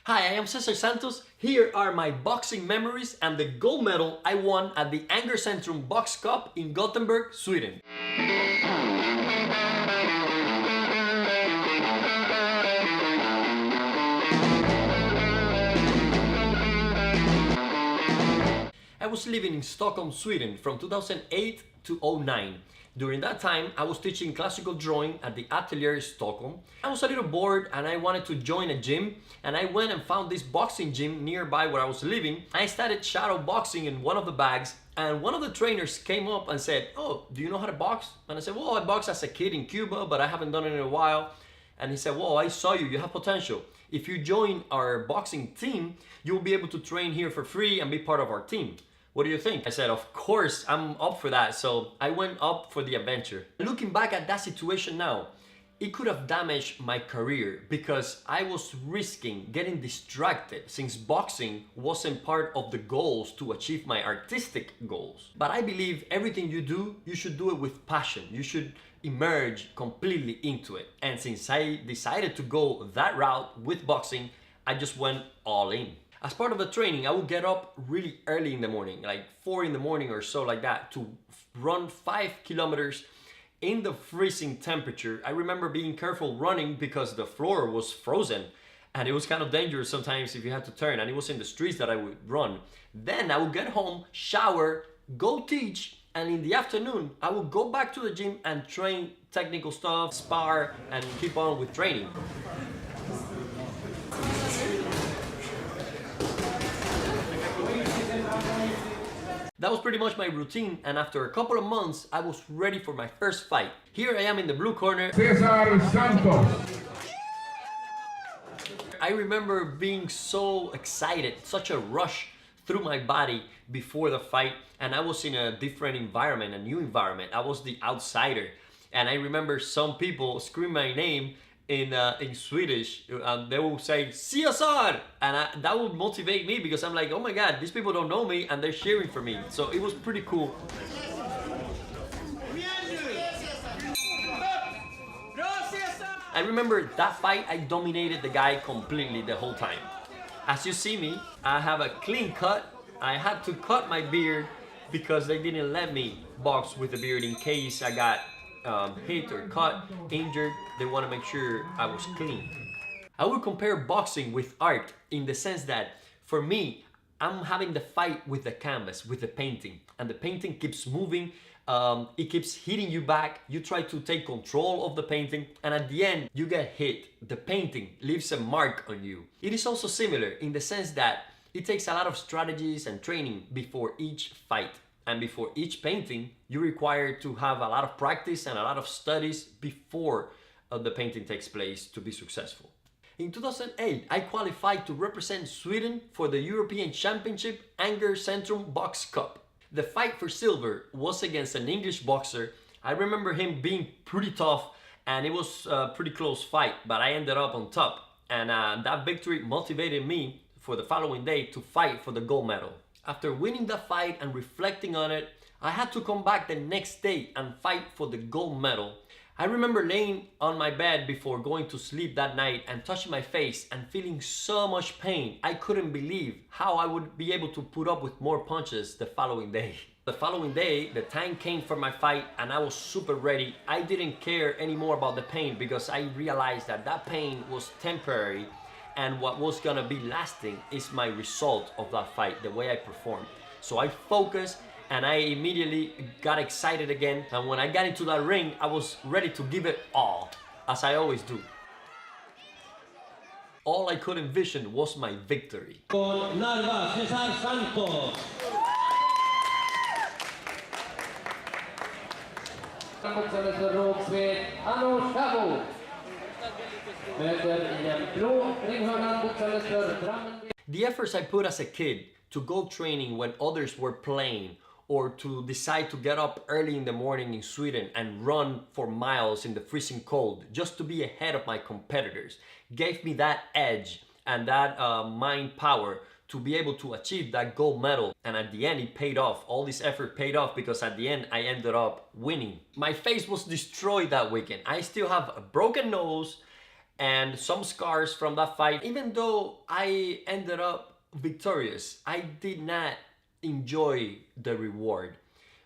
Hi, I am Cesar Santos. Here are my boxing memories and the gold medal I won at the Centrum Box Cup in Gothenburg, Sweden. I was living in Stockholm, Sweden from 2008 to 2009. During that time, I was teaching classical drawing at the Atelier Stockholm. I was a little bored and I wanted to join a gym, and I went and found this boxing gym nearby where I was living. I started shadow boxing in one of the bags, and one of the trainers came up and said, "Oh, do you know how to box?" And I said, "Well, I boxed as a kid in Cuba, but I haven't done it in a while." And he said, "Well, I saw you have potential. If you join our boxing team, you'll be able to train here for free and be part of our team. What do you think?" I said, "Of course, I'm up for that." So I went up for the adventure. Looking back at that situation now, it could have damaged my career because I was risking getting distracted since boxing wasn't part of the goals to achieve my artistic goals. But I believe everything you do, you should do it with passion. You should emerge completely into it. And since I decided to go that route with boxing, I just went all in. As part of the training, I would get up really early in the morning, like 4 in the morning or so like that, to run 5 kilometers in the freezing temperature. I remember being careful running because the floor was frozen and it was kind of dangerous sometimes if you had to turn, and it was in the streets that I would run. Then I would get home, shower, go teach, and in the afternoon, I would go back to the gym and train technical stuff, spar, and keep on with training. That was pretty much my routine, and after a couple of months, I was ready for my first fight. Here I am in the blue corner. Cesar Santos. I remember being so excited, such a rush through my body before the fight, and I was in a different environment, a new environment. I was the outsider, and I remember some people scream my name in Swedish. They will say Cesar, and that would motivate me because I'm like, oh my god, these people don't know me and they're cheering for me. So it was pretty cool. I remember that fight, I dominated the guy completely the whole time. As you see me, I have a clean cut. I had to cut my beard because they didn't let me box with a beard in case I got hit or cut, injured. They want to make sure I was clean. I would compare boxing with art in the sense that for me, I'm having the fight with the canvas, with the painting, and the painting keeps moving. It keeps hitting you back. You try to take control of the painting, and at the end you get hit. The painting leaves a mark on you. It is also similar in the sense that it takes a lot of strategies and training before each fight. And before each painting, you require to have a lot of practice and a lot of studies before the painting takes place to be successful. In 2008, I qualified to represent Sweden for the European Championship Centrum Box Cup. The fight for silver was against an English boxer. I remember him being pretty tough, and it was a pretty close fight, but I ended up on top. And that victory motivated me for the following day to fight for the gold medal. After winning the fight and reflecting on it, I had to come back the next day and fight for the gold medal. I remember laying on my bed before going to sleep that night and touching my face and feeling so much pain. I couldn't believe how I would be able to put up with more punches the following day. The following day, the time came for my fight and I was super ready. I didn't care anymore about the pain because I realized that that pain was temporary, and what was gonna be lasting is my result of that fight, the way I performed. So I focused and I immediately got excited again. And when I got into that ring, I was ready to give it all, as I always do. All I could envision was my victory. Cesar Santos. The efforts I put as a kid to go training when others were playing, or to decide to get up early in the morning in Sweden and run for miles in the freezing cold just to be ahead of my competitors, gave me that edge and that mind power to be able to achieve that gold medal. And at the end, it paid off. All this effort paid off because at the end, I ended up winning. My face was destroyed that weekend. I still have a broken nose, and some scars from that fight. Even though I ended up victorious, I did not enjoy the reward.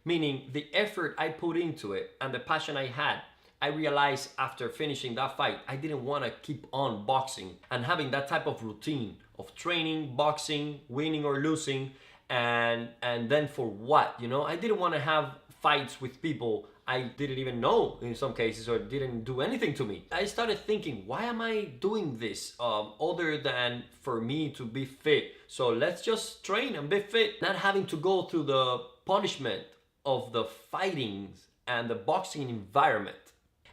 Meaning the effort I put into it and the passion I had, I realized after finishing that fight, I didn't want to keep on boxing and having that type of routine of training, boxing, winning or losing, and then for what, you know? I didn't want to have fights with people I didn't even know in some cases or didn't do anything to me. I started thinking, why am I doing this other than for me to be fit? So let's just train and be fit, not having to go through the punishment of the fightings and the boxing environment.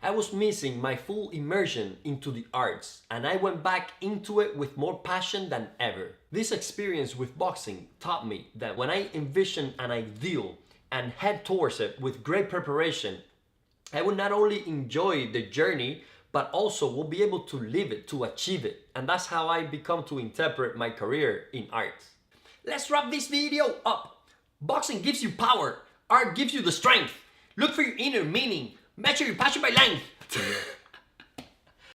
I was missing my full immersion into the arts, and I went back into it with more passion than ever. This experience with boxing taught me that when I envision an ideal and head towards it with great preparation, I will not only enjoy the journey, but also will be able to live it, to achieve it. And that's how I become to interpret my career in art. Let's wrap this video up. Boxing gives you power. Art gives you the strength. Look for your inner meaning. Measure your passion by length.